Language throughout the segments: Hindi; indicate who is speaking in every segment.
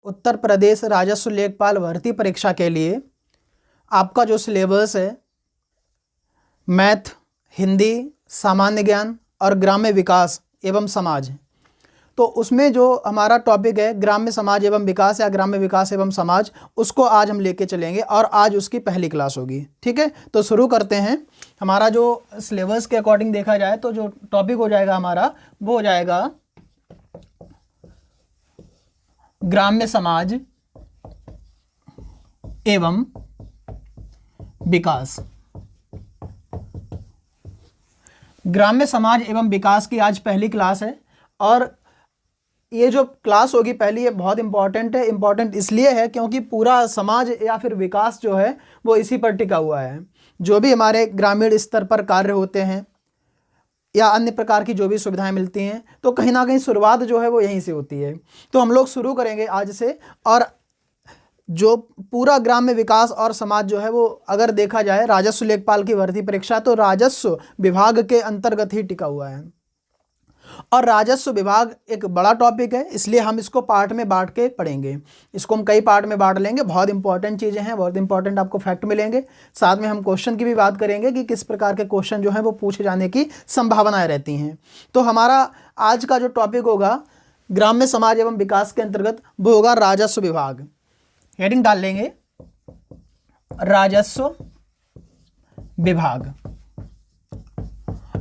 Speaker 1: उत्तर प्रदेश राजस्व लेखपाल भर्ती परीक्षा के लिए आपका जो सिलेबस है मैथ, हिंदी, सामान्य ज्ञान और ग्राम्य विकास एवं समाज, तो उसमें जो हमारा टॉपिक है ग्राम्य समाज एवं विकास या ग्राम्य विकास एवं समाज, उसको आज हम लेके चलेंगे और आज उसकी पहली क्लास होगी। ठीक है, तो शुरू करते हैं। हमारा जो सिलेबस के अकॉर्डिंग देखा जाए तो जो टॉपिक हो जाएगा हमारा वो हो जाएगा ग्राम्य समाज एवं विकास। ग्राम्य समाज एवं विकास की आज पहली क्लास है और ये जो क्लास होगी पहली, ये बहुत इंपॉर्टेंट है। इंपॉर्टेंट इसलिए है क्योंकि पूरा समाज या फिर विकास जो है वो इसी पर टिका हुआ है। जो भी हमारे ग्रामीण स्तर पर कार्य होते हैं या अन्य प्रकार की जो भी सुविधाएं मिलती हैं, तो कहीं ना कहीं शुरुआत जो है वो यहीं से होती है। तो हम लोग शुरू करेंगे आज से। और जो पूरा ग्राम्य विकास और समाज जो है वो अगर देखा जाए राजस्व लेखपाल की भर्ती परीक्षा, तो राजस्व विभाग के अंतर्गत ही टिका हुआ है। और राजस्व विभाग एक बड़ा टॉपिक है, इसलिए हम इसको पार्ट में बांट के पढ़ेंगे। इसको हम कई पार्ट में बांट लेंगे। बहुत इंपॉर्टेंट चीज़ें हैं, बहुत इंपॉर्टेंट आपको फैक्ट मिलेंगे। साथ में हम क्वेश्चन की भी बात करेंगे कि किस प्रकार के क्वेश्चन जो हैं वो पूछे जाने की संभावनाएं रहती हैं। तो हमारा आज का जो टॉपिक होगा ग्राम्य समाज एवं विकास के अंतर्गत वो होगा राजस्व विभाग। हेडिंग डाल लेंगे राजस्व विभाग।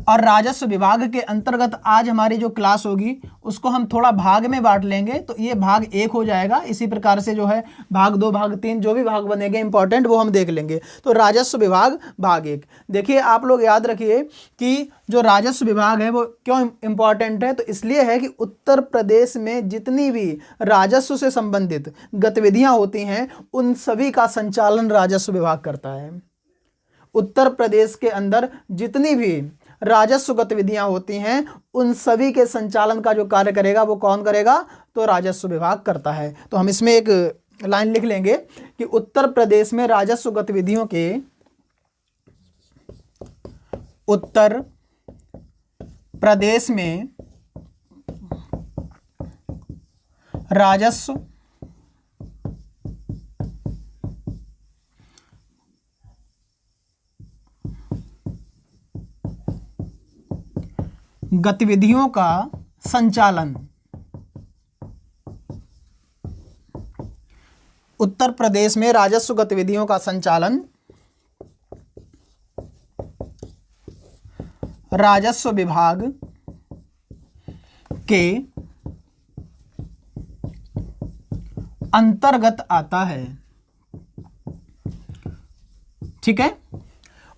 Speaker 1: और राजस्व विभाग के अंतर्गत आज हमारी जो क्लास होगी उसको हम थोड़ा भाग में बांट लेंगे, तो ये भाग 1 हो जाएगा। इसी प्रकार से जो है भाग 2, भाग 3 जो भी भाग बनेंगे इंपॉर्टेंट वो हम देख लेंगे। तो राजस्व विभाग भाग 1। देखिए आप लोग याद रखिए कि जो राजस्व विभाग है वो क्यों इंपॉर्टेंट है, तो इसलिए है कि उत्तर प्रदेश में जितनी भी राजस्व से संबंधित गतिविधियां होती हैं उन सभी का संचालन राजस्व विभाग करता है। उत्तर प्रदेश के अंदर जितनी भी राजस्व गतिविधियां होती हैं उन सभी के संचालन का जो कार्य करेगा वो कौन करेगा, तो राजस्व विभाग करता है। तो हम इसमें एक लाइन लिख लेंगे कि उत्तर प्रदेश में राजस्व गतिविधियों के उत्तर प्रदेश में राजस्व गतिविधियों का संचालन, उत्तर प्रदेश में राजस्व गतिविधियों का संचालन राजस्व विभाग के अंतर्गत आता है। ठीक है,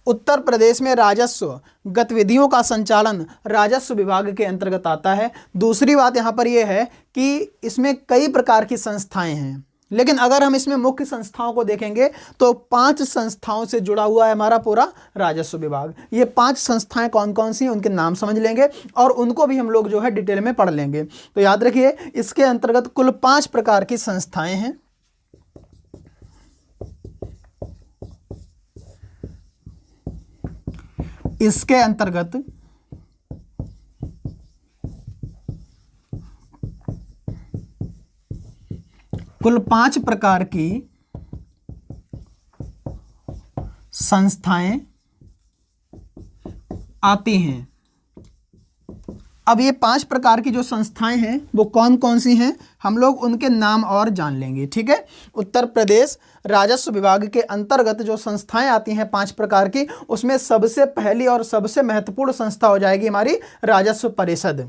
Speaker 1: उत्तर प्रदेश में राजस्व गतिविधियों का संचालन राजस्व विभाग के अंतर्गत आता है। दूसरी बात यहाँ पर यह है कि इसमें कई प्रकार की संस्थाएं हैं, लेकिन अगर हम इसमें मुख्य संस्थाओं को देखेंगे तो 5 संस्थाओं से जुड़ा हुआ है हमारा पूरा राजस्व विभाग। ये 5 संस्थाएं कौन कौन सी हैं उनके नाम समझ लेंगे और उनको भी हम लोग जो है डिटेल में पढ़ लेंगे। तो याद रखिए इसके अंतर्गत कुल 5 प्रकार की संस्थाएं हैं। इसके अंतर्गत कुल 5 प्रकार की संस्थाएं आती हैं। अब ये 5 प्रकार की जो संस्थाएं हैं वो कौन कौन सी हैं, हम लोग उनके नाम और जान लेंगे। ठीक है, उत्तर प्रदेश राजस्व विभाग के अंतर्गत जो संस्थाएं आती हैं 5 प्रकार की, उसमें सबसे पहली और सबसे महत्वपूर्ण संस्था हो जाएगी हमारी राजस्व परिषद।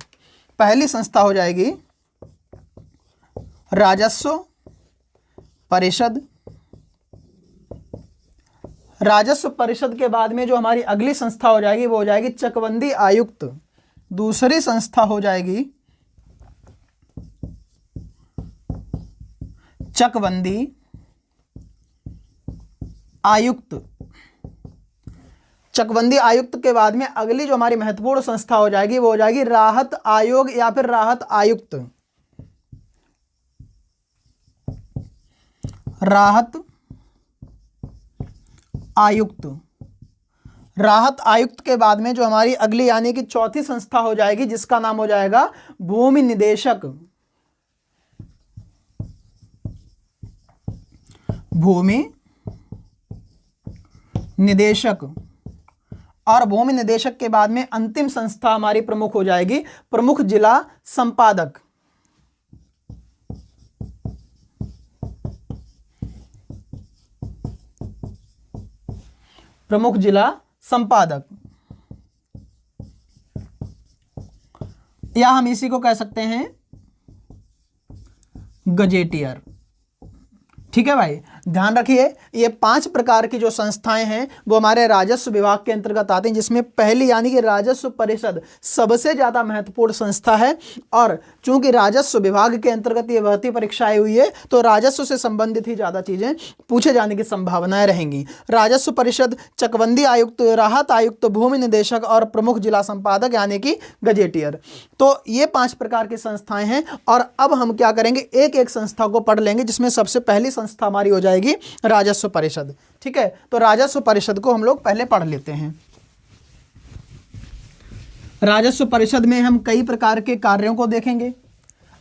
Speaker 1: पहली संस्था हो जाएगी राजस्व परिषद। राजस्व परिषद के बाद में जो हमारी अगली संस्था हो जाएगी वो हो जाएगी चकबंदी आयुक्त। दूसरी संस्था हो जाएगी चकबंदी आयुक्त। चकबंदी आयुक्त के बाद में अगली जो हमारी महत्वपूर्ण संस्था हो जाएगी वो हो जाएगी राहत आयोग या फिर राहत आयुक्त। राहत आयुक्त। राहत आयुक्त के बाद में जो हमारी अगली यानी कि चौथी संस्था हो जाएगी जिसका नाम हो जाएगा भूमि निदेशक। भूमि निदेशक, और भूमि निदेशक के बाद में अंतिम संस्था हमारी प्रमुख हो जाएगी प्रमुख जिला संपादक। प्रमुख जिला संपादक, या हम इसी को कह सकते हैं गजेटियर। ठीक है भाई, ध्यान रखिए ये 5 प्रकार की जो संस्थाएं हैं वो हमारे राजस्व विभाग के अंतर्गत आती हैं, जिसमें पहली यानी कि राजस्व परिषद सबसे ज़्यादा महत्वपूर्ण संस्था है। और चूंकि राजस्व विभाग के अंतर्गत ये भर्ती परीक्षाएं हुई है तो राजस्व से संबंधित ही ज़्यादा चीज़ें पूछे जाने की संभावनाएं रहेंगी। राजस्व परिषद, चकबंदी आयुक्त, राहत आयुक्त, भूमि निदेशक और प्रमुख जिला संपादक यानी कि गजेटियर। तो ये 5 प्रकार की संस्थाएं हैं। और अब हम क्या करेंगे, एक एक संस्था को पढ़ लेंगे, जिसमें सबसे पहली संस्था हमारी हो जाएगी राजस्व परिषद। ठीक है, तो राजस्व परिषद को हम लोग पहले पढ़ लेते हैं। राजस्व परिषद में हम कई प्रकार के कार्यों को देखेंगे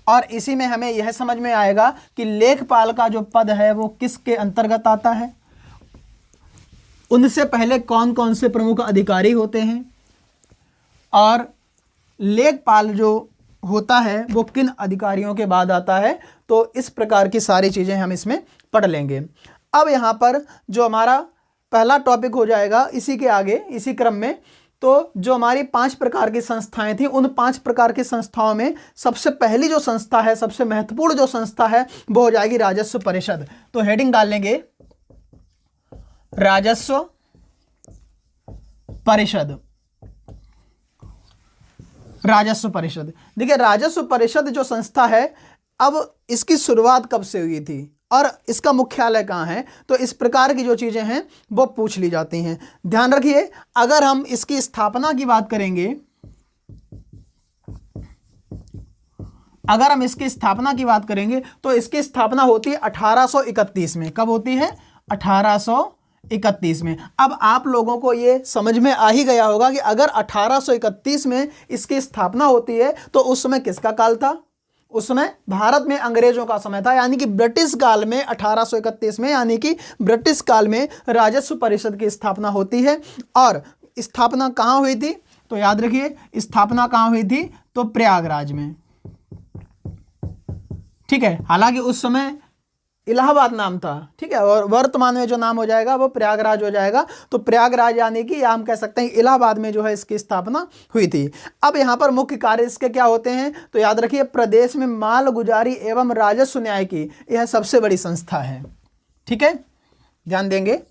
Speaker 1: और इसी में हमें यह समझ में आएगा कि लेखपाल का जो पद है वो किसके अंतर्गत आता है, उनसे पहले कौन कौन से प्रमुख अधिकारी होते हैं, और लेखपाल जो होता है वो किन अधिकारियों के बाद आता है। तो इस प्रकार की सारी चीज़ें हम इसमें पढ़ लेंगे। अब यहाँ पर जो हमारा पहला टॉपिक हो जाएगा इसी के आगे इसी क्रम में, तो जो हमारी 5 प्रकार की संस्थाएं थी उन 5 प्रकार की संस्थाओं में सबसे पहली जो संस्था है, सबसे महत्वपूर्ण जो संस्था है वो हो जाएगी राजस्व परिषद। तो हेडिंग डाल लेंगे राजस्व परिषद। राजस्व परिषद, देखिए राजस्व परिषद जो संस्था है अब इसकी शुरुआत कब से हुई थी और इसका मुख्यालय कहाँ है, तो इस प्रकार की जो चीज़ें हैं वो पूछ ली जाती हैं। ध्यान रखिए, अगर हम इसकी स्थापना की बात करेंगे, अगर हम इसकी स्थापना की बात करेंगे तो इसकी स्थापना होती है 1831 में। कब होती है? 1831 में। अब आप लोगों को ये समझ में आ ही गया होगा कि अगर 1831 में इसकी स्थापना होती है तो उस समय किसका काल था? उस समय भारत में अंग्रेजों का समय था, यानी कि ब्रिटिश काल में 1831 में, यानी कि ब्रिटिश काल में राजस्व परिषद की स्थापना होती है। और स्थापना कहाँ हुई थी? तो याद रखिए स्थापना कहाँ हुई थी? तो प्रयागराज में। ठीक है, हालांकि उस समय इलाहाबाद नाम था, ठीक है, और वर्तमान में जो नाम हो जाएगा वो प्रयागराज हो जाएगा। तो प्रयागराज यानी कि हम कह सकते हैं इलाहाबाद में जो है इसकी स्थापना हुई थी। अब यहाँ पर मुख्य कार्य इसके क्या होते हैं? तो याद रखिए प्रदेश में माल गुजारी एवं राजस्व न्याय की यह सबसे बड़ी संस्था है। ठीक है, ध्यान देंगे,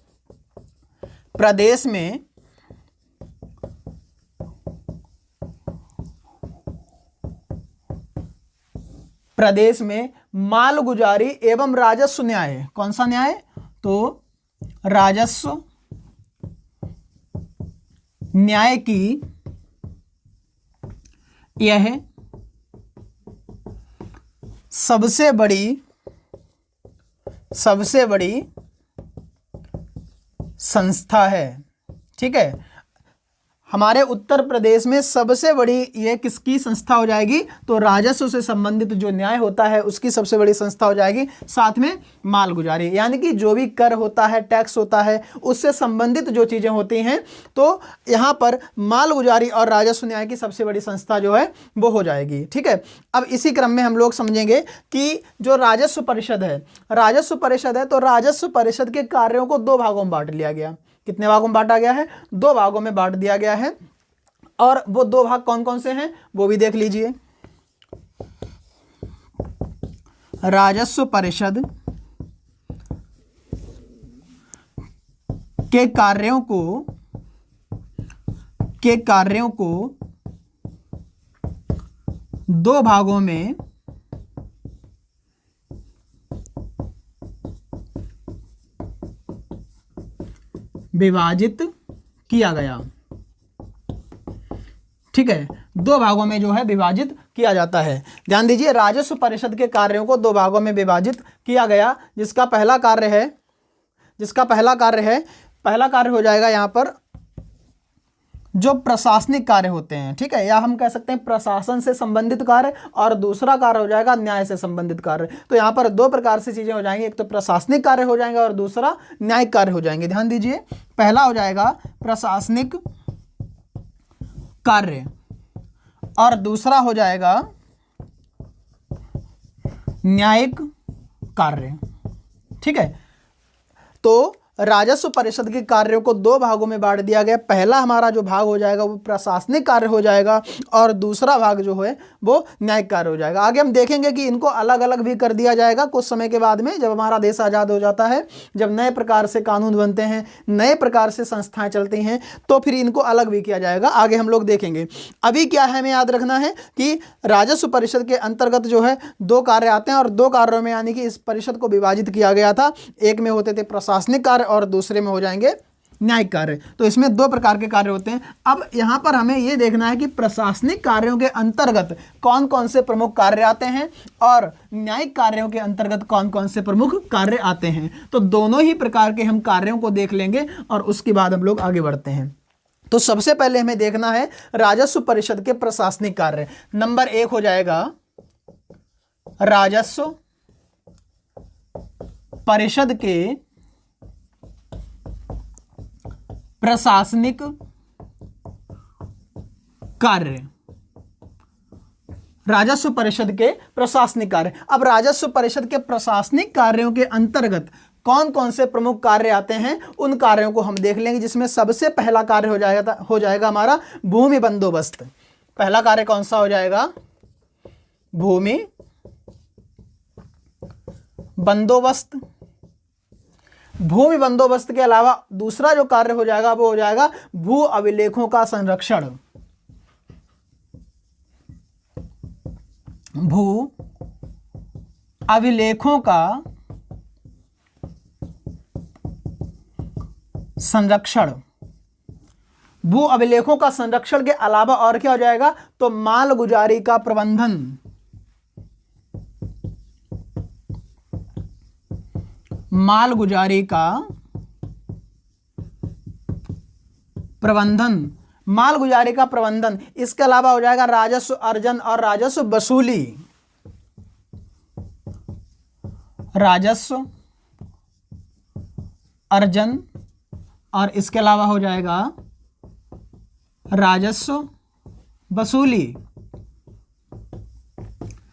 Speaker 1: प्रदेश में माल गुजारी एवं राजस्व न्याय, कौन सा न्याय? तो राजस्व न्याय की यह सबसे बड़ी संस्था है। ठीक है, हमारे उत्तर प्रदेश में सबसे बड़ी ये किसकी संस्था हो जाएगी? तो राजस्व से संबंधित जो न्याय होता है उसकी सबसे बड़ी संस्था हो जाएगी। साथ में माल गुजारी, यानी कि जो भी कर होता है, टैक्स होता है, उससे संबंधित जो चीज़ें होती हैं, तो यहाँ पर माल गुजारी और राजस्व न्याय की सबसे बड़ी संस्था जो है वो हो जाएगी। ठीक है, अब इसी क्रम में हम लोग समझेंगे कि जो राजस्व परिषद है तो राजस्व परिषद के कार्यों को 2 भागों में बांट लिया गया। कितने भागों में बांटा गया है? 2 भागों में बांट दिया गया है। और वो 2 भाग कौन कौन से हैं वो भी देख लीजिए। राजस्व परिषद के कार्यों को 2 भागों में विभाजित किया गया। ठीक है, 2 भागों में जो है विभाजित किया जाता है। ध्यान दीजिए, राजस्व परिषद के कार्यों को 2 भागों में विभाजित किया गया, जिसका पहला कार्य हो जाएगा यहाँ पर जो प्रशासनिक कार्य होते हैं, ठीक है, या हम कह सकते हैं प्रशासन से संबंधित कार्य, और दूसरा कार्य हो जाएगा न्याय से संबंधित कार्य। तो यहाँ पर दो प्रकार से चीजें हो जाएंगी, एक तो प्रशासनिक कार्य हो जाएंगे और दूसरा न्यायिक कार्य हो जाएंगे। ध्यान दीजिए, पहला हो जाएगा प्रशासनिक कार्य और दूसरा हो जाएगा न्यायिक कार्य, ठीक है। तो राजस्व परिषद के कार्यों को दो भागों में बांट दिया गया। पहला हमारा जो भाग हो जाएगा वो प्रशासनिक कार्य हो जाएगा और दूसरा भाग जो है वो न्यायिक कार्य हो जाएगा। आगे हम देखेंगे कि इनको अलग अलग भी कर दिया जाएगा कुछ समय के बाद में, जब हमारा देश आज़ाद हो जाता है, जब नए प्रकार से कानून बनते हैं, नए प्रकार से संस्थाएं चलती हैं, तो फिर इनको अलग भी किया जाएगा। आगे हम लोग देखेंगे। अभी क्या है, हमें याद रखना है कि राजस्व परिषद के अंतर्गत जो है दो कार्य आते हैं और दो कार्यों में यानी कि इस परिषद को विभाजित किया गया था। एक में होते थे प्रशासनिक कार्य और दूसरे में हो जाएंगे न्यायिक कार्य। तो इसमें दो प्रकार के कार्य होते हैं। अब यहाँ पर हमें ये देखना है कि प्रशासनिक कार्यों के अंतर्गत कौन कौन से प्रमुख कार्य आते हैं और न्यायिक कार्यों के अंतर्गत कौन कौन से प्रमुख कार्य आते हैं। तो दोनों ही प्रकार के हम कार्यों को देख लेंगे और उसके बाद हम लोग आगे बढ़ते हैं। तो सबसे पहले हमें देखना है राजस्व परिषद के प्रशासनिक कार्य। नंबर 1 हो जाएगा राजस्व परिषद के प्रशासनिक कार्य। राजस्व परिषद के प्रशासनिक कार्य। अब राजस्व परिषद के प्रशासनिक कार्यों के अंतर्गत कौन कौन से प्रमुख कार्य आते हैं, उन कार्यों को हम देख लेंगे, जिसमें सबसे पहला कार्य हो जाएगा हमारा भूमि बंदोबस्त। पहला कार्य कौन सा हो जाएगा? भूमि बंदोबस्त। भूमि बंदोबस्त के अलावा दूसरा जो कार्य हो जाएगा वो हो जाएगा भू अभिलेखों का संरक्षण। भू अभिलेखों का संरक्षण। भू अभिलेखों का संरक्षण के अलावा और क्या हो जाएगा? तो मालगुजारी का प्रबंधन। मालगुजारी का प्रबंधन। मालगुजारी का प्रबंधन। इसके अलावा हो जाएगा राजस्व अर्जन और राजस्व वसूली। राजस्व अर्जन और इसके अलावा हो जाएगा राजस्व वसूली।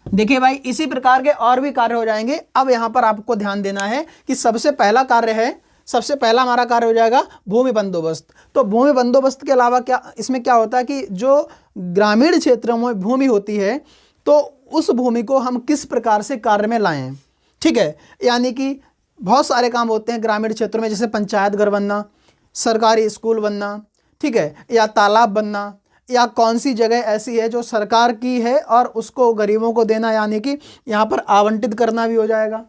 Speaker 1: देखिए भाई, इसी प्रकार के और भी कार्य हो जाएंगे। अब यहां पर आपको ध्यान देना है कि सबसे पहला कार्य है, सबसे पहला हमारा कार्य हो जाएगा भूमि बंदोबस्त। तो भूमि बंदोबस्त के अलावा क्या इसमें क्या होता है कि जो ग्रामीण क्षेत्रों में भूमि होती है तो उस भूमि को हम किस प्रकार से कार्य में लाएं, ठीक है। यानी कि बहुत सारे काम होते हैं ग्रामीण क्षेत्रों में, जैसे पंचायत घर बनना, सरकारी स्कूल बनना, ठीक है, या तालाब बनना, या कौन सी जगह ऐसी है जो सरकार की है और उसको गरीबों को देना, यानी कि यहाँ पर आवंटित करना भी हो जाएगा।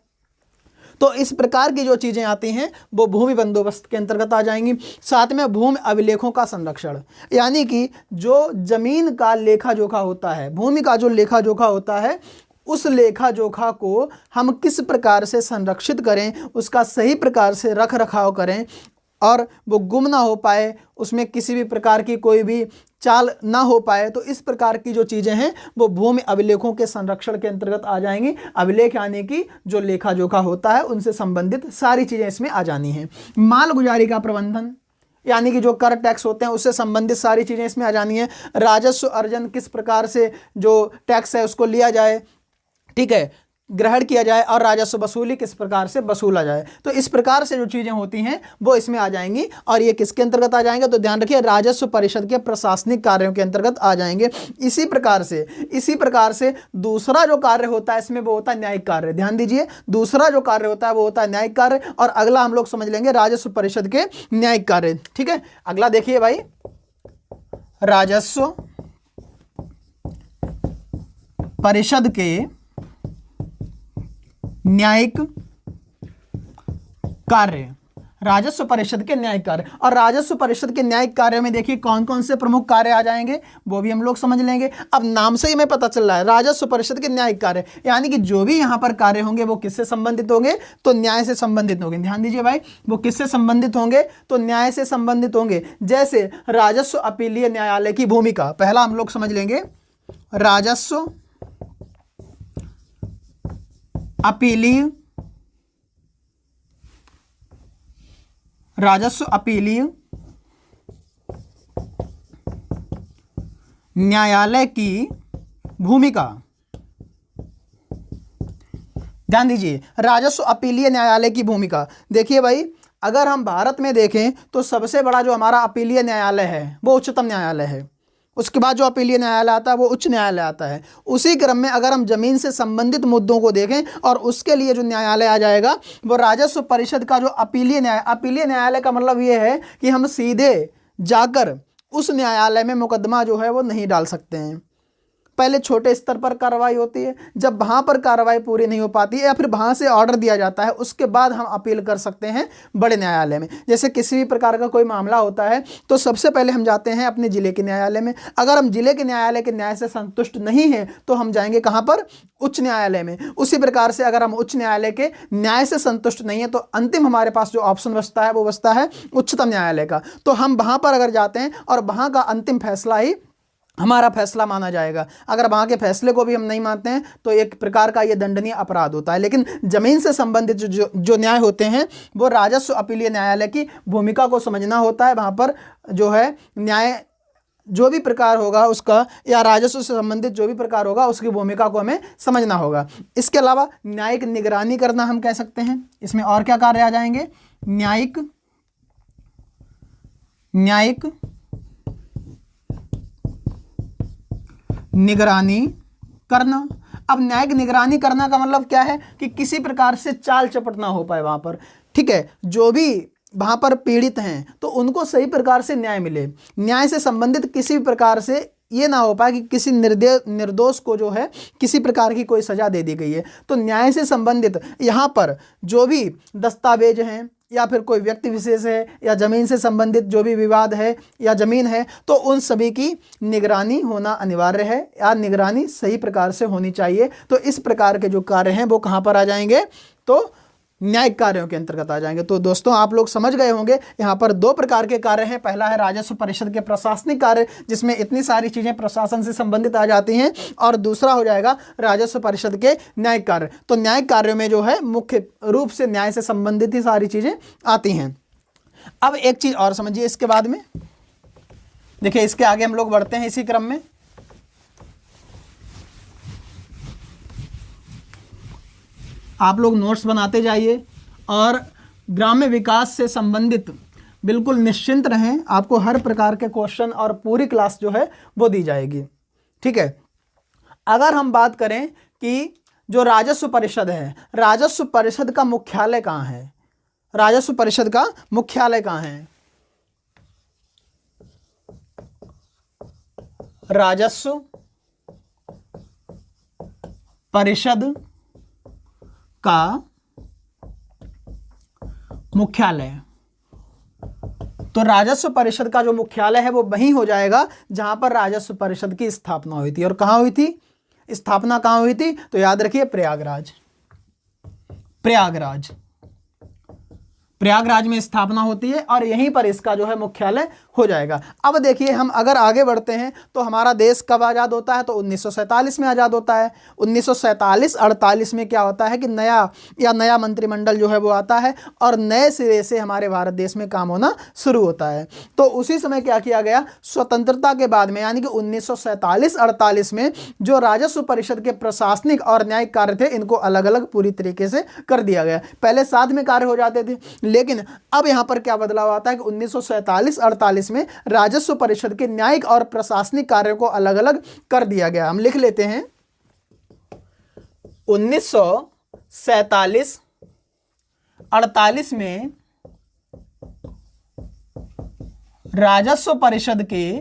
Speaker 1: तो इस प्रकार की जो चीज़ें आती हैं वो भूमि बंदोबस्त के अंतर्गत आ जाएंगी। साथ में भूमि अभिलेखों का संरक्षण, यानी कि जो जमीन का लेखा जोखा होता है, भूमि का जो लेखा जोखा होता है, उस लेखा जोखा को हम किस प्रकार से संरक्षित करें, उसका सही प्रकार से रख रखाव करें और वो गुम ना हो पाए, उसमें किसी भी प्रकार की कोई भी चाल ना हो पाए। तो इस प्रकार की जो चीज़ें हैं वो भूमि अभिलेखों के संरक्षण के अंतर्गत आ जाएंगी। अभिलेख यानी कि जो लेखा जोखा होता है उनसे संबंधित सारी चीज़ें इसमें आ जानी हैं। मालगुजारी का प्रबंधन, यानी कि जो कर टैक्स होते हैं उससे संबंधित सारी चीज़ें इसमें आ जानी है। राजस्व अर्जन, किस प्रकार से जो टैक्स है उसको लिया जाए, ठीक है, ग्रहण किया जाए, और राजस्व वसूली किस प्रकार से वसूला जाए। तो इस प्रकार से जो चीज़ें होती हैं वो इसमें आ जाएंगी। और ये किसके अंतर्गत आ जाएंगे? तो ध्यान रखिए, राजस्व परिषद के प्रशासनिक कार्यों के अंतर्गत आ जाएंगे। इसी प्रकार से दूसरा जो कार्य होता है इसमें वो होता है न्यायिक कार्य। ध्यान दीजिए, दूसरा जो कार्य होता है वो होता है न्यायिक कार्य, और अगला हम लोग समझ लेंगे राजस्व परिषद के न्यायिक कार्य, ठीक है। अगला देखिए भाई, राजस्व परिषद के न्यायिक कार्य। राजस्व परिषद के न्यायिक कार्य। और राजस्व परिषद के न्यायिक कार्यों में देखिए कौन कौन से प्रमुख कार्य आ जाएंगे वो भी हम लोग समझ लेंगे। अब नाम से ही हमें पता चल रहा है राजस्व परिषद के न्यायिक कार्य, यानी कि जो भी यहाँ पर कार्य होंगे वो किससे संबंधित होंगे, तो न्याय से संबंधित होंगे। ध्यान दीजिए भाई, वो किससे संबंधित होंगे, तो न्याय से संबंधित होंगे। जैसे राजस्व अपीलीय न्यायालय की भूमिका, पहला हम लोग समझ लेंगे राजस्व अपीलीय न्यायालय की भूमिका। ध्यान दीजिए, राजस्व अपीलीय न्यायालय की भूमिका। देखिए भाई, अगर हम भारत में देखें तो सबसे बड़ा जो हमारा अपीलीय न्यायालय है वो उच्चतम न्यायालय है। उसके बाद जो अपीलीय न्यायालय आता है वो उच्च न्यायालय आता है। उसी क्रम में अगर हम जमीन से संबंधित मुद्दों को देखें और उसके लिए जो न्यायालय आ जाएगा वो राजस्व परिषद का जो अपीलीय न्यायालय का मतलब ये है कि हम सीधे जाकर उस न्यायालय में मुकदमा जो है वो नहीं डाल सकते हैं। पहले छोटे स्तर पर कार्रवाई होती है, जब वहाँ पर कार्रवाई पूरी नहीं हो पाती है या फिर वहाँ से ऑर्डर दिया जाता है उसके बाद हम अपील कर सकते हैं बड़े न्यायालय में। जैसे किसी भी प्रकार का कोई मामला होता है तो सबसे पहले हम जाते हैं अपने ज़िले के न्यायालय में। अगर हम ज़िले के न्यायालय के न्याय से संतुष्ट नहीं हैं तो हम जाएंगे कहाँ पर, उच्च न्यायालय में। उसी प्रकार से अगर हम उच्च न्यायालय के न्याय से संतुष्ट नहीं है तो अंतिम हमारे पास जो ऑप्शन बचता है वो बचता है उच्चतम न्यायालय का। तो हम वहाँ पर अगर जाते हैं और वहाँ का अंतिम फैसला ही हमारा फैसला माना जाएगा। अगर वहाँ के फैसले को भी हम नहीं मानते हैं तो एक प्रकार का ये दंडनीय अपराध होता है। लेकिन ज़मीन से संबंधित जो न्याय होते हैं वो राजस्व अपीलीय न्यायालय की भूमिका को समझना होता है। वहाँ पर जो है न्याय जो भी प्रकार होगा उसका, या राजस्व से संबंधित जो भी प्रकार होगा उसकी भूमिका को हमें समझना होगा। इसके अलावा न्यायिक निगरानी करना हम कह सकते हैं। इसमें और क्या कार्य आ जाएंगे, न्यायिक निगरानी करना। अब न्यायिक निगरानी करना का मतलब क्या है कि किसी प्रकार से चाल चपट ना हो पाए वहाँ पर, ठीक है। जो भी वहाँ पर पीड़ित हैं तो उनको सही प्रकार से न्याय मिले। न्याय से संबंधित किसी भी प्रकार से ये ना हो पाए कि किसी निर्दोष को जो है किसी प्रकार की कोई सज़ा दे दी गई है। तो न्याय से संबंधित यहाँ पर जो भी दस्तावेज हैं या फिर कोई व्यक्ति विशेष है या ज़मीन से संबंधित जो भी विवाद है या ज़मीन है तो उन सभी की निगरानी होना अनिवार्य है या निगरानी सही प्रकार से होनी चाहिए। तो इस प्रकार के जो कार्य हैं वो कहाँ पर आ जाएंगे, तो न्यायिक कार्यों के अंतर्गत आ जाएंगे। तो दोस्तों आप लोग समझ गए होंगे यहाँ पर दो प्रकार के कार्य हैं। पहला है राजस्व परिषद के प्रशासनिक कार्य जिसमें इतनी सारी चीज़ें प्रशासन से संबंधित आ जाती हैं, और दूसरा हो जाएगा राजस्व परिषद के न्यायिक कार्य। तो न्यायिक कार्यों में जो है मुख्य रूप से न्याय से संबंधित ही सारी चीज़ें आती हैं। अब एक चीज़ और समझिए इसके बाद में, देखिए इसके आगे हम लोग बढ़ते हैं इसी क्रम में। आप लोग नोट्स बनाते जाइए और ग्राम्य विकास से संबंधित बिल्कुल निश्चिंत रहें, आपको हर प्रकार के क्वेश्चन और पूरी क्लास जो है वो दी जाएगी, ठीक है। अगर हम बात करें कि जो राजस्व परिषद है, राजस्व परिषद का मुख्यालय कहाँ है, राजस्व परिषद का मुख्यालय कहाँ है, राजस्व परिषद का मुख्यालय, तो राजस्व परिषद का जो मुख्यालय है वो वहीं हो जाएगा जहां पर राजस्व परिषद की स्थापना हुई थी। और कहां हुई थी, स्थापना कहां हुई थी, तो याद रखिए प्रयागराज में स्थापना होती है और यहीं पर इसका जो है मुख्यालय हो जाएगा। अब देखिए हम अगर आगे बढ़ते हैं तो हमारा देश कब आज़ाद होता है, तो 1947 में आज़ाद होता है। 1947-48 में क्या होता है कि नया मंत्रिमंडल जो है वो आता है और नए सिरे से हमारे भारत देश में काम होना शुरू होता है। तो उसी समय क्या किया गया, स्वतंत्रता के बाद में यानी कि 1947-48 में जो राजस्व परिषद के प्रशासनिक और न्यायिक कार्य थे इनको अलग अलग पूरी तरीके से कर दिया गया। पहले साथ में कार्य हो जाते थे, लेकिन अब यहां पर क्या बदलाव आता है कि 1947-48 में राजस्व परिषद के न्यायिक और प्रशासनिक कार्यों को अलग अलग कर दिया गया। हम लिख लेते हैं 1947-48 में राजस्व परिषद के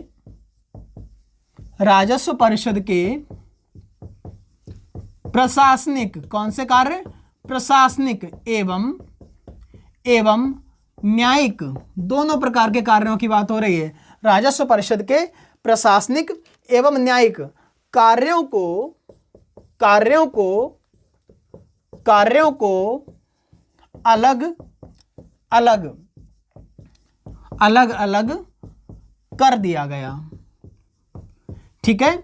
Speaker 1: प्रशासनिक, कौन से कार्य, प्रशासनिक एवं न्यायिक, दोनों प्रकार के कार्यों की बात हो रही है। राजस्व परिषद के प्रशासनिक एवं न्यायिक कार्यों को अलग अलग कर दिया गया। ठीक है,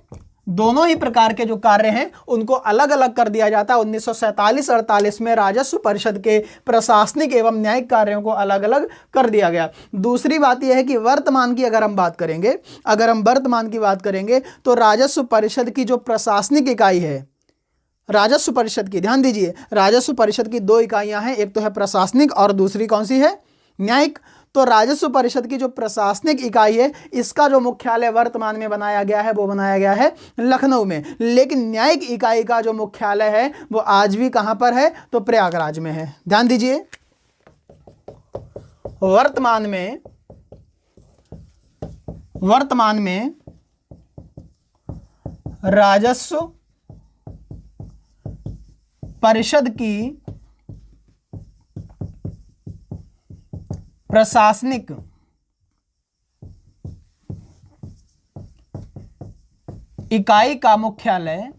Speaker 1: दोनों ही प्रकार के जो कार्य हैं उनको अलग अलग कर दिया जाता है। 1947-48 में राजस्व परिषद के प्रशासनिक एवं न्यायिक कार्यों को अलग अलग कर दिया गया। दूसरी बात यह है कि वर्तमान की अगर हम बात करेंगे तो राजस्व परिषद की जो प्रशासनिक इकाई है, राजस्व परिषद की, ध्यान दीजिए, राजस्व परिषद की दो इकाइयां हैं, एक तो है प्रशासनिक और दूसरी कौन सी है, न्यायिक। तो राजस्व परिषद की जो प्रशासनिक इकाई है इसका जो मुख्यालय वर्तमान में बनाया गया है वो बनाया गया है लखनऊ में, लेकिन न्यायिक इकाई का जो मुख्यालय है वो आज भी कहां पर है, तो प्रयागराज में है। ध्यान दीजिए, वर्तमान में राजस्व परिषद की प्रशासनिक इकाई का मुख्यालय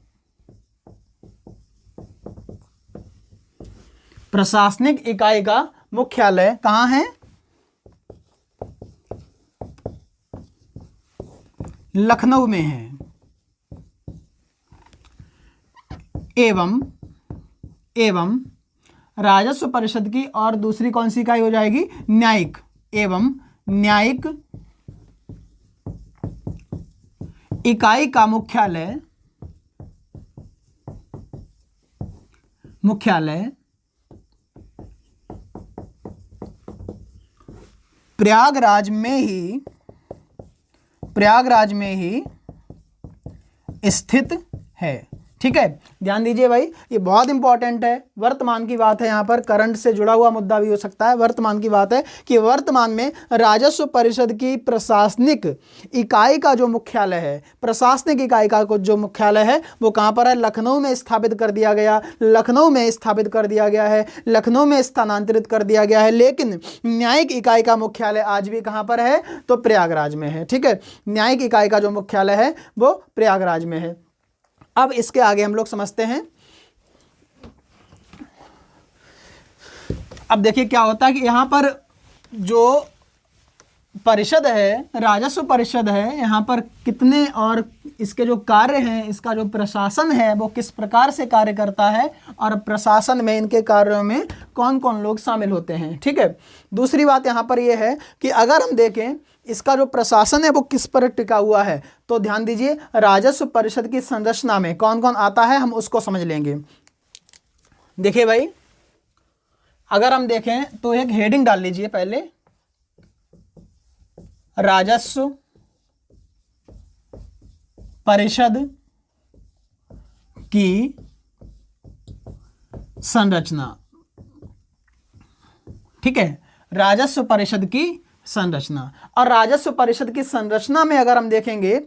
Speaker 1: कहां है, लखनऊ में है। एवं राजस्व परिषद की और दूसरी कौन सी इकाई हो जाएगी, न्यायिक, एवं न्यायिक इकाई का मुख्यालय प्रयागराज में ही स्थित है। ठीक है, ध्यान दीजिए भाई, ये बहुत इंपॉर्टेंट है, वर्तमान की बात है, यहाँ पर करंट से जुड़ा हुआ मुद्दा भी हो सकता है। वर्तमान की बात है कि वर्तमान में राजस्व परिषद की प्रशासनिक इकाई का जो मुख्यालय है, प्रशासनिक इकाई का जो मुख्यालय है वो कहाँ पर है, लखनऊ में स्थापित कर दिया गया, लखनऊ में स्थानांतरित कर दिया गया है। लेकिन न्यायिक इकाई का मुख्यालय आज भी कहाँ पर है, तो प्रयागराज में है। ठीक है, न्यायिक इकाई का जो मुख्यालय है वो प्रयागराज में है। अब इसके आगे हम लोग समझते हैं। अब देखिए क्या होता है कि यहाँ पर जो परिषद है, राजस्व परिषद है, यहाँ पर कितने और इसके जो कार्य हैं, इसका जो प्रशासन है वो किस प्रकार से कार्य करता है और प्रशासन में इनके कार्यों में कौन कौन लोग शामिल होते हैं। ठीक है, दूसरी बात यहाँ पर यह है कि अगर हम देखें इसका जो प्रशासन है वो किस पर टिका हुआ है, तो ध्यान दीजिए, राजस्व परिषद की संरचना में कौन कौन आता है हम उसको समझ लेंगे। देखिए भाई, अगर हम देखें तो एक हेडिंग डाल लीजिए पहले, राजस्व परिषद की संरचना। ठीक है, राजस्व परिषद की संरचना। और राजस्व परिषद की संरचना में अगर हम देखेंगे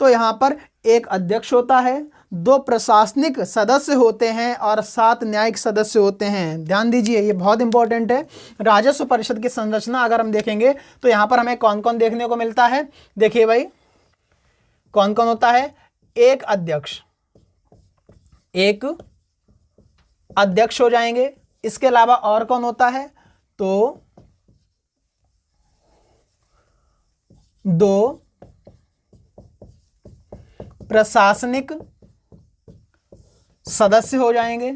Speaker 1: तो यहां पर एक अध्यक्ष होता है, 2 प्रशासनिक सदस्य होते हैं और 7 न्यायिक सदस्य होते हैं। ध्यान दीजिए, ये बहुत इंपॉर्टेंट है। राजस्व परिषद की संरचना अगर हम देखेंगे तो यहां पर हमें कौन कौन देखने को मिलता है। देखिए भाई, कौन कौन होता है, एक अध्यक्ष हो जाएंगे। इसके अलावा और कौन होता है, तो 2 प्रशासनिक सदस्य हो जाएंगे,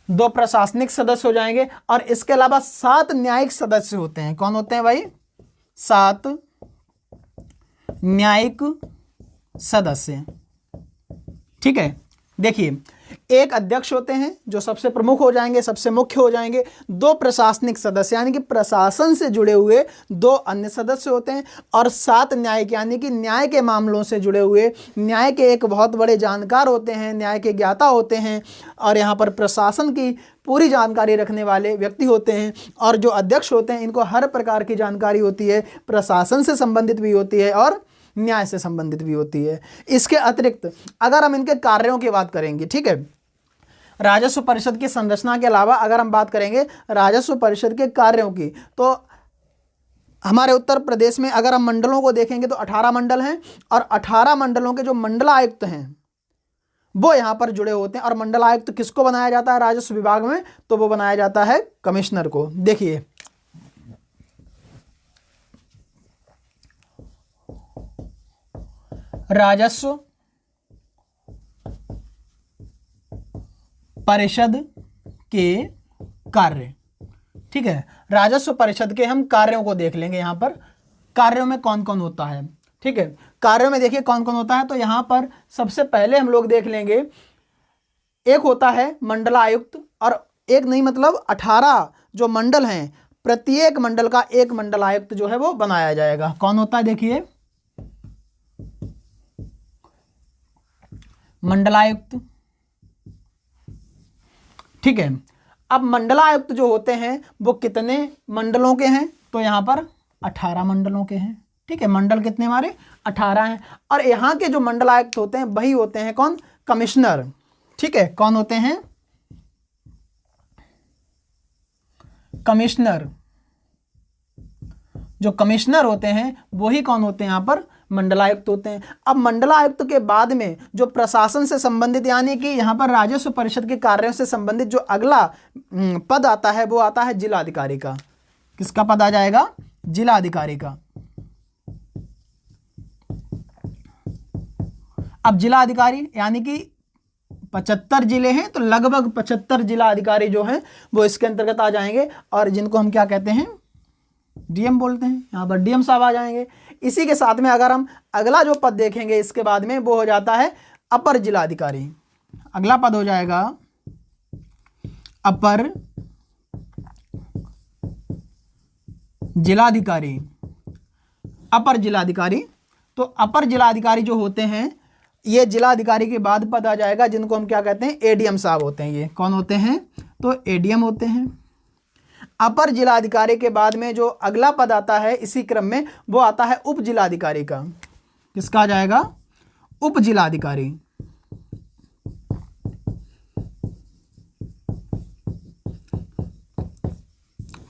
Speaker 1: 2 प्रशासनिक सदस्य हो जाएंगे और इसके अलावा 7 न्यायिक सदस्य होते हैं। कौन होते हैं भाई, 7 न्यायिक सदस्य। ठीक है, देखिए, एक अध्यक्ष होते हैं जो सबसे प्रमुख हो जाएंगे, सबसे मुख्य हो जाएंगे, 2 प्रशासनिक सदस्य यानी कि प्रशासन से जुड़े हुए 2 अन्य सदस्य होते हैं और 7 न्यायिक यानी कि न्याय के मामलों से जुड़े हुए, न्याय के एक बहुत बड़े जानकार होते हैं, न्याय के ज्ञाता होते हैं और यहाँ पर प्रशासन की पूरी जानकारी रखने वाले व्यक्ति होते हैं। और जो अध्यक्ष होते हैं इनको हर प्रकार की जानकारी होती है, प्रशासन से संबंधित भी होती है और न्याय से संबंधित भी होती है। इसके अतिरिक्त अगर हम इनके कार्यों की बात करेंगे, ठीक है, राजस्व परिषद की संरचना के अलावा अगर हम बात करेंगे राजस्व परिषद के कार्यों की, तो हमारे उत्तर प्रदेश में अगर हम मंडलों को देखेंगे तो 18 मंडल हैं, और 18 मंडलों के जो मंडलायुक्त हैं वो यहाँ पर जुड़े होते हैं। और मंडलायुक्त किसको बनाया जाता है राजस्व विभाग में, तो वो बनाया जाता है कमिश्नर को। देखिए राजस्व परिषद के कार्य, ठीक है, राजस्व परिषद के हम कार्यों को देख लेंगे। यहाँ पर कार्यों में कौन कौन होता है, ठीक है, कार्यों में देखिए कौन कौन होता है। तो यहाँ पर सबसे पहले हम लोग देख लेंगे, एक होता है मंडलायुक्त, और एक नहीं मतलब 18 जो मंडल हैं, प्रत्येक मंडल का एक मंडलायुक्त जो है वो बनाया जाएगा। कौन होता है देखिए, मंडलायुक्त, ठीक है। अब मंडलायुक्त जो होते हैं वो कितने मंडलों के हैं, तो यहाँ पर 18 मंडलों के हैं, ठीक है। मंडल कितने हमारे 18 हैं, और यहाँ के जो मंडलायुक्त होते हैं वही होते हैं कौन, कमिश्नर, ठीक है। कौन होते हैं, कमिश्नर। जो कमिश्नर होते हैं वही कौन होते हैं यहाँ पर, मंडलायुक्त होते हैं। अब मंडलायुक्त के बाद में जो प्रशासन से संबंधित, यानी कि यहाँ पर राजस्व परिषद के कार्यों से संबंधित जो अगला पद आता है वो आता है जिलाधिकारी का। किसका पद आ जाएगा, जिलाधिकारी का। अब जिलाधिकारी यानी कि 75 जिले हैं, तो लगभग 75 जिलाधिकारी जो हैं वो इसके अंतर्गत आ जाएंगे, और जिनको हम क्या कहते हैं, डीएम बोलते हैं। यहाँ पर डीएम साहब आ जाएंगे। इसी के साथ में अगर हम अगला जो पद देखेंगे इसके बाद में, वो हो जाता है अपर जिलाधिकारी। अगला पद हो जाएगा अपर जिलाधिकारी। अपर जिलाधिकारी, तो अपर जिलाधिकारी जो होते हैं, ये जिलाधिकारी के बाद पद आ जाएगा जिनको हम क्या कहते हैं, एडीएम साहब होते हैं। ये कौन होते हैं, तो एडीएम होते हैं। अपर जिलाधिकारी के बाद में जो अगला पद आता है इसी क्रम में, वो आता है उप जिलाधिकारी का। किसका आ जाएगा, उप जिलाधिकारी,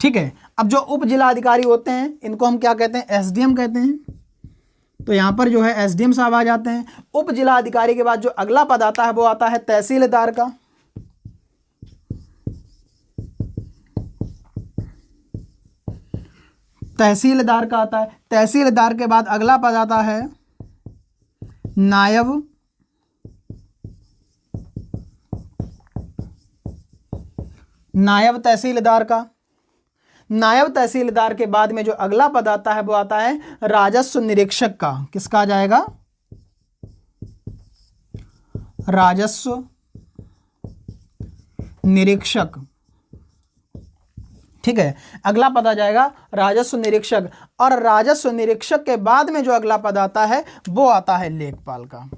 Speaker 1: ठीक है। अब जो उप जिलाधिकारी होते हैं इनको हम क्या कहते हैं, एसडीएम कहते हैं। तो यहाँ पर जो है एसडीएम साहब आ जाते हैं। उप जिलाधिकारी के बाद जो अगला पद आता है वो आता है तहसीलदार का। तहसीलदार का आता है। तहसीलदार के बाद अगला पद आता है नायब तहसीलदार का। नायब तहसीलदार के बाद में जो अगला पद आता है वो आता है राजस्व निरीक्षक का। किसका आ जाएगा, राजस्व निरीक्षक, ठीक है। अगला पद आ जाएगा राजस्व निरीक्षक, और राजस्व निरीक्षक के बाद में जो अगला पद आता है वो आता है लेखपाल का।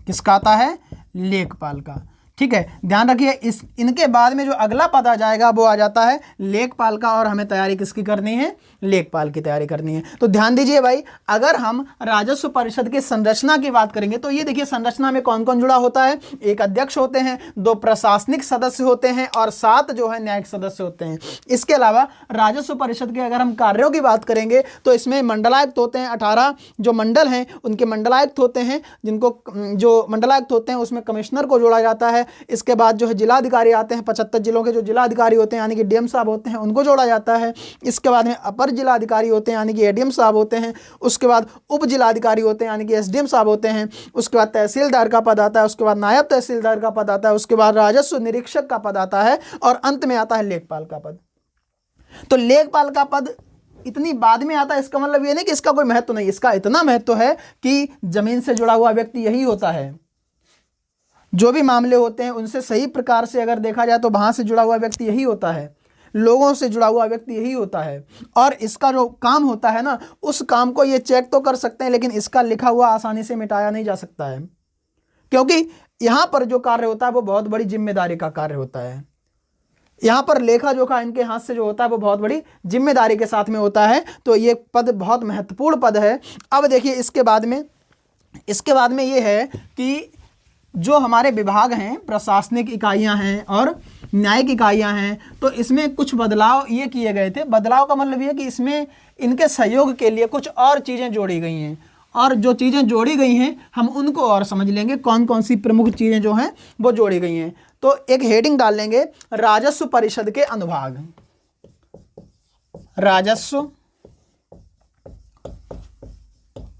Speaker 1: किसका आता है, लेखपाल का, ठीक है। ध्यान रखिए इनके बाद में जो अगला पद आ जाएगा वो आ जाता है लेखपाल का, और हमें तैयारी किसकी करनी है, लेखपाल की तैयारी करनी है। तो ध्यान दीजिए भाई, अगर हम राजस्व परिषद की संरचना की बात करेंगे तो ये देखिए संरचना में कौन कौन जुड़ा होता है। एक अध्यक्ष होते हैं, 2 प्रशासनिक सदस्य होते हैं, और 7 जो है न्यायिक सदस्य होते हैं। इसके अलावा राजस्व परिषद के अगर हम कार्यों की बात करेंगे तो इसमें मंडलायुक्त होते हैं। 18 जो मंडल हैं उनके मंडलायुक्त होते हैं, जिनको जो मंडलायुक्त होते हैं उसमें कमिश्नर को जोड़ा जाता है। इसके बाद जो है जिलाधिकारी आते हैं, 75 जिलों के जो जिलाधिकारी होते हैं यानी कि डीएम साहब होते हैं, उनको जोड़ा जाता है। इसके बाद में अपर जिलाधिकारी होते हैं यानी कि एडीएम साहब होते हैं। उसके बाद उप जिलाधिकारी होते हैं यानी कि एसडीएम साहब होते हैं। उसके बाद तहसीलदार का पद आता है। उसके बाद नायब तहसीलदार का पद आता है। उसके बाद राजस्व निरीक्षक का पद आता है, और अंत में आता है लेखपाल का पद। तो लेखपाल का पद इतनी बाद में आता है, इसका मतलब ये नहीं कि इसका कोई महत्व नहीं, इसका इतना महत्व है कि जमीन से जुड़ा हुआ व्यक्ति यही होता है। जो भी मामले होते हैं उनसे सही प्रकार से अगर देखा जाए तो वहाँ से जुड़ा हुआ व्यक्ति यही होता है, लोगों से जुड़ा हुआ व्यक्ति यही होता है। और इसका जो काम होता है ना, उस काम को ये चेक तो कर सकते हैं, लेकिन इसका लिखा हुआ आसानी से मिटाया नहीं जा सकता है, क्योंकि यहाँ पर जो कार्य होता है वो बहुत बड़ी जिम्मेदारी का कार्य होता है। यहाँ पर लेखा जोखा इनके हाथ से जो होता है वो बहुत बड़ी जिम्मेदारी के साथ में होता है। तो ये पद बहुत महत्वपूर्ण पद है। अब देखिए इसके बाद में ये है कि जो हमारे विभाग हैं, प्रशासनिक इकाइयां हैं और न्यायिक इकाइयां हैं, तो इसमें कुछ बदलाव ये किए गए थे। बदलाव का मतलब ये कि इसमें इनके सहयोग के लिए कुछ और चीज़ें जोड़ी गई हैं, और जो चीज़ें जोड़ी गई हैं हम उनको और समझ लेंगे कौन कौन सी प्रमुख चीज़ें जो हैं वो जोड़ी गई हैं। तो एक हेडिंग डाल लेंगे, राजस्व परिषद के अनुभाग। राजस्व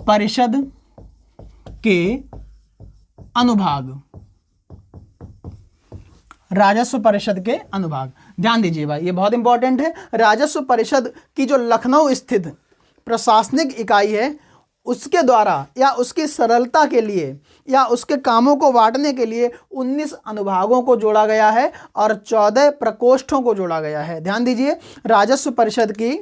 Speaker 1: परिषद के अनुभाग। राजस्व परिषद के अनुभाग, ध्यान दीजिए भाई, ये बहुत इंपॉर्टेंट है। राजस्व परिषद की जो लखनऊ स्थित प्रशासनिक इकाई है उसके द्वारा या उसकी सरलता के लिए या उसके कामों को बांटने के लिए 19 अनुभागों को जोड़ा गया है और 14 प्रकोष्ठों को जोड़ा गया है। ध्यान दीजिए, राजस्व परिषद की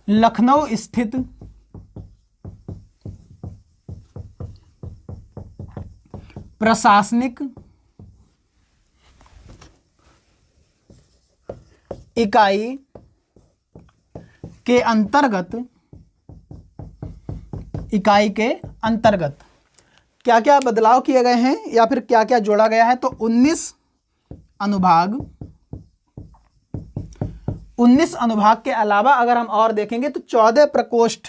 Speaker 1: लखनऊ स्थित प्रशासनिक इकाई के अंतर्गत क्या क्या बदलाव किए गए हैं या फिर क्या क्या जोड़ा गया है। तो 19 अनुभाग के अलावा अगर हम और देखेंगे तो 14 प्रकोष्ठ।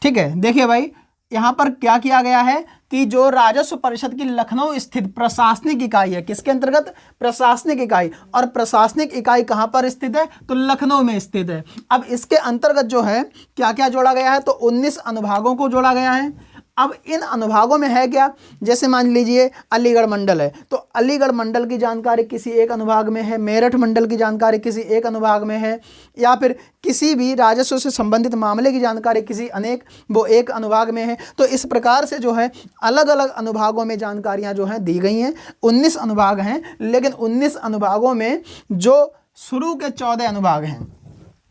Speaker 1: ठीक है, देखिए भाई, यहाँ पर क्या किया गया है कि जो राजस्व परिषद की लखनऊ स्थित प्रशासनिक इकाई है, किसके अंतर्गत? प्रशासनिक इकाई। और प्रशासनिक इकाई कहाँ पर स्थित है? तो लखनऊ में स्थित है। अब इसके अंतर्गत जो है क्या क्या जोड़ा गया है? तो 19 अनुभागों को जोड़ा गया है। अब इन अनुभागों में है क्या? जैसे मान लीजिए अलीगढ़ मंडल है, तो अलीगढ़ मंडल की जानकारी किसी एक अनुभाग में है, मेरठ मंडल की जानकारी किसी एक अनुभाग में है, या फिर किसी भी राजस्व से संबंधित मामले की जानकारी किसी एक अनुभाग में है। तो इस प्रकार से जो है अलग अलग अनुभागों में जानकारियां जो हैं दी गई हैं। 19 अनुभाग हैं, लेकिन 19 अनुभागों में जो शुरू के 14 अनुभाग हैं,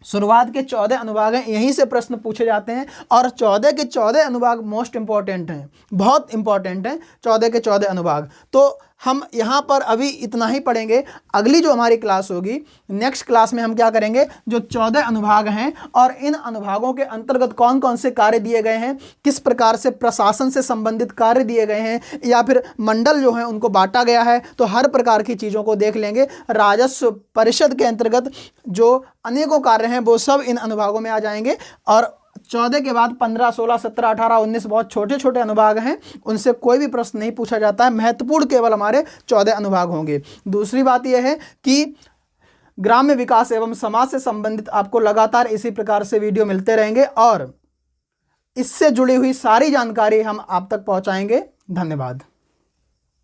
Speaker 1: शुरुआत के 14 अनुभाग हैं, यहीं से प्रश्न पूछे जाते हैं। और 14 के 14 अनुभाग मोस्ट इंपॉर्टेंट हैं, बहुत इंपॉर्टेंट हैं 14 के 14 अनुभाग। तो हम यहाँ पर अभी इतना ही पढ़ेंगे। अगली जो हमारी क्लास होगी, नेक्स्ट क्लास में हम क्या करेंगे, जो 14 अनुभाग हैं और इन अनुभागों के अंतर्गत कौन कौन से कार्य दिए गए हैं, किस प्रकार से प्रशासन से संबंधित कार्य दिए गए हैं, या फिर मंडल जो हैं उनको बांटा गया है, तो हर प्रकार की चीज़ों को देख लेंगे। राजस्व परिषद के अंतर्गत जो अनेकों कार्य हैं वो सब इन अनुभागों में आ जाएंगे। और 14 के बाद 15, 16, 17, 18, 19 बहुत छोटे छोटे अनुभाग हैं, उनसे कोई भी प्रश्न नहीं पूछा जाता है। महत्वपूर्ण केवल हमारे 14 अनुभाग होंगे। दूसरी बात यह है कि ग्राम्य विकास एवं समाज से संबंधित आपको लगातार इसी प्रकार से वीडियो मिलते रहेंगे और इससे जुड़ी हुई सारी जानकारी हम आप तक पहुंचाएंगे। धन्यवाद।